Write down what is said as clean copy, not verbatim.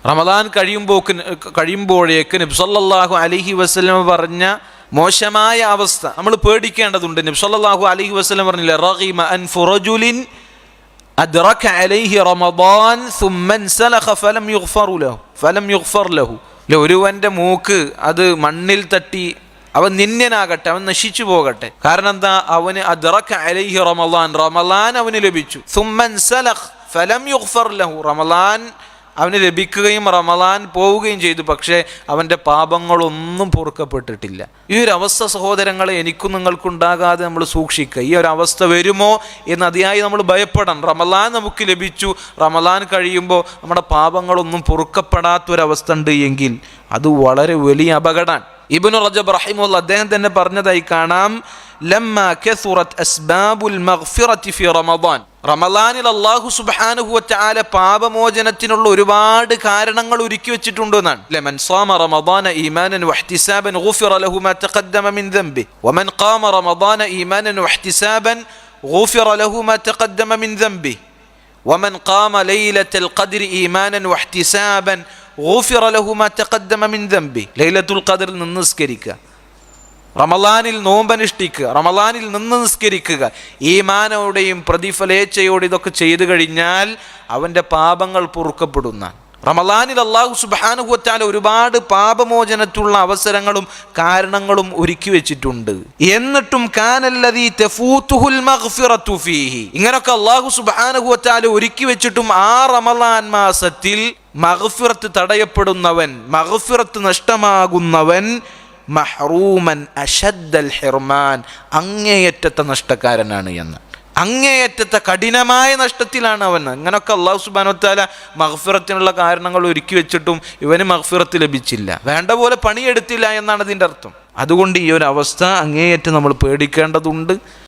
റമദാൻ കഴിയുമ്പോഴേക്ക് നബി സല്ലല്ലാഹു അലൈഹി വസല്ലം പറഞ്ഞ മോശമായ അവസ്ഥ നമ്മൾ പേടിക്കേണ്ടതുണ്ട്. നബി സല്ലല്ലാഹു അലൈഹി വസല്ലം പറഞ്ഞില്ലേ, റഗിമ അൻഫു റജുലിൻ അദ്റക അലൈഹി റമദാൻ സുമ്മ ഇൻസലഖ ഫലം യുഗ്ഫർ ലഹു. ഒരുവന്റെ മൂക്ക് അത് മണ്ണിൽ തട്ടി അവൻ നിന്യനാകട്ടെ, അവൻ നശിച്ചു പോകട്ടെ. കാരണം എന്താ? അവന് അദ്റക അലൈഹി റമദാൻ അവന് ലഭിച്ചു. സുമ്മ ഇൻസലഖ ഫലം യുഗ്ഫർ ലഹു, റമദാൻ അവന് ലഭിക്കുകയും റമദാൻ പോവുകയും ചെയ്തു, പക്ഷേ അവൻ്റെ പാപങ്ങളൊന്നും പൊറുക്കപ്പെട്ടിട്ടില്ല. ഈ ഒരു അവസ്ഥ സഹോദരങ്ങളെ എനിക്കും നിങ്ങൾക്കുണ്ടാകാതെ നമ്മൾ സൂക്ഷിക്കുക. ഈ ഒരു അവസ്ഥ വരുമോ എന്ന് അതിയായി നമ്മൾ ഭയപ്പെടണം. റമദാൻ നമുക്ക് ലഭിച്ചു, റമദാൻ കഴിയുമ്പോൾ നമ്മുടെ പാപങ്ങളൊന്നും പൊറുക്കപ്പെടാത്തൊരവസ്ഥ ഉണ്ട് എങ്കിൽ അത് വളരെ വലിയ അപകടമാണ്. ഇബ്നു റജബ് റഹിമഹുല്ലാഹ് അദ്ദേഹം തന്നെ പറഞ്ഞതായി കാണാം, ലമ്മാ കസുറത് അസ്ബാബുൽ മഗ്ഫിറതി ഫി റമദാൻ, റമദാനിൽ അല്ലാഹു സുബ്ഹാനഹു വ തആല പാപമോചനത്തിനുള്ള ഒരുപാട് കാരണങ്ങൾ ഒരുക്കി വെച്ചിട്ടുണ്ട് എന്നാണ്. ലമൻ സാമ റമദാന ഈമാനൻ വഹ്തിസാബൻ ഗുഫിറ ലഹു മാ തഖദ്ദമ മിൻ ദംബി വമൻ ഖാമ റമദാന ഈമാനൻ വഹ്തിസാബൻ ഗുഫിറ ലഹു മാ തഖദ്ദമ മിൻ ദംബി വമൻ ഖാമ ലൈലത്തുൽ ഖദ്രി ഈമാനൻ വഹ്തിസാബൻ ഗുഫിറ ലഹു മാ തഖദ്ദമ മിൻ ദംബി. ലൈലത്തുൽ ഖദ്റിൽ നിന്ന് നിസ്കരിക്കുക, റമദാനിൽ നോമ്പനുഷ്ഠിക്കുക, റമദാനിൽ നിന്ന് നിസ്കരിക്കുക, ഈമാനോടെയും പ്രതിഫലേച്ഛയോടെ ഇതൊക്കെ ചെയ്തു കഴിഞ്ഞാൽ അവൻ്റെ പാപങ്ങൾ പൊറുക്കപ്പെടുന്ന. റമദാനിൽ അല്ലാഹു സുബ്ഹാനഹു വ തആല ഒരുപാട് പാപമോചനത്തിലുള്ള അവസരങ്ങളും കാരണങ്ങളും ഒരുക്കി വെച്ചിട്ടുണ്ട്. എന്നിട്ടും കാനല്ലദീ തഫൂതുഹുൽ മഗ്ഫിറതു ഫീഹി, ഇങ്ങനൊക്കെ അല്ലാഹു സുബ്ഹാനഹു വ തആല ഒരുക്കി വെച്ചിട്ടും ആ റമദാൻ മാസത്തിൽ മഗ്ഫിറത്ത് തടയപ്പെടുന്നവൻ, മഗ്ഫിറത്ത് നഷ്ടമാകുന്നവൻ മഹ്റൂമൻ അശദ്ദൽ ഹിർമാൻ, അങ്ങേയറ്റത്തെ നഷ്ടക്കാരനാണ് എന്ന്. അങ്ങേയറ്റത്തെ കഠിനമായ നഷ്ടത്തിലാണ് അവൻ. അങ്ങനൊക്കെ അല്ലാഹു സുബ്ഹാനഹു വ തആല മഗ്ഫിറത്തിനുള്ള കാരണങ്ങൾ ഒരുക്കി വെച്ചിട്ടും ഇവന് മഗ്ഫിറത്ത് ലഭിച്ചില്ല, വേണ്ട പോലെ പണിയെടുത്തില്ല എന്നാണ് അതിൻ്റെ അർത്ഥം. അതുകൊണ്ട് ഈ ഒരു അവസ്ഥ അങ്ങേയറ്റം നമ്മൾ പേടിക്കേണ്ടതുണ്ട്.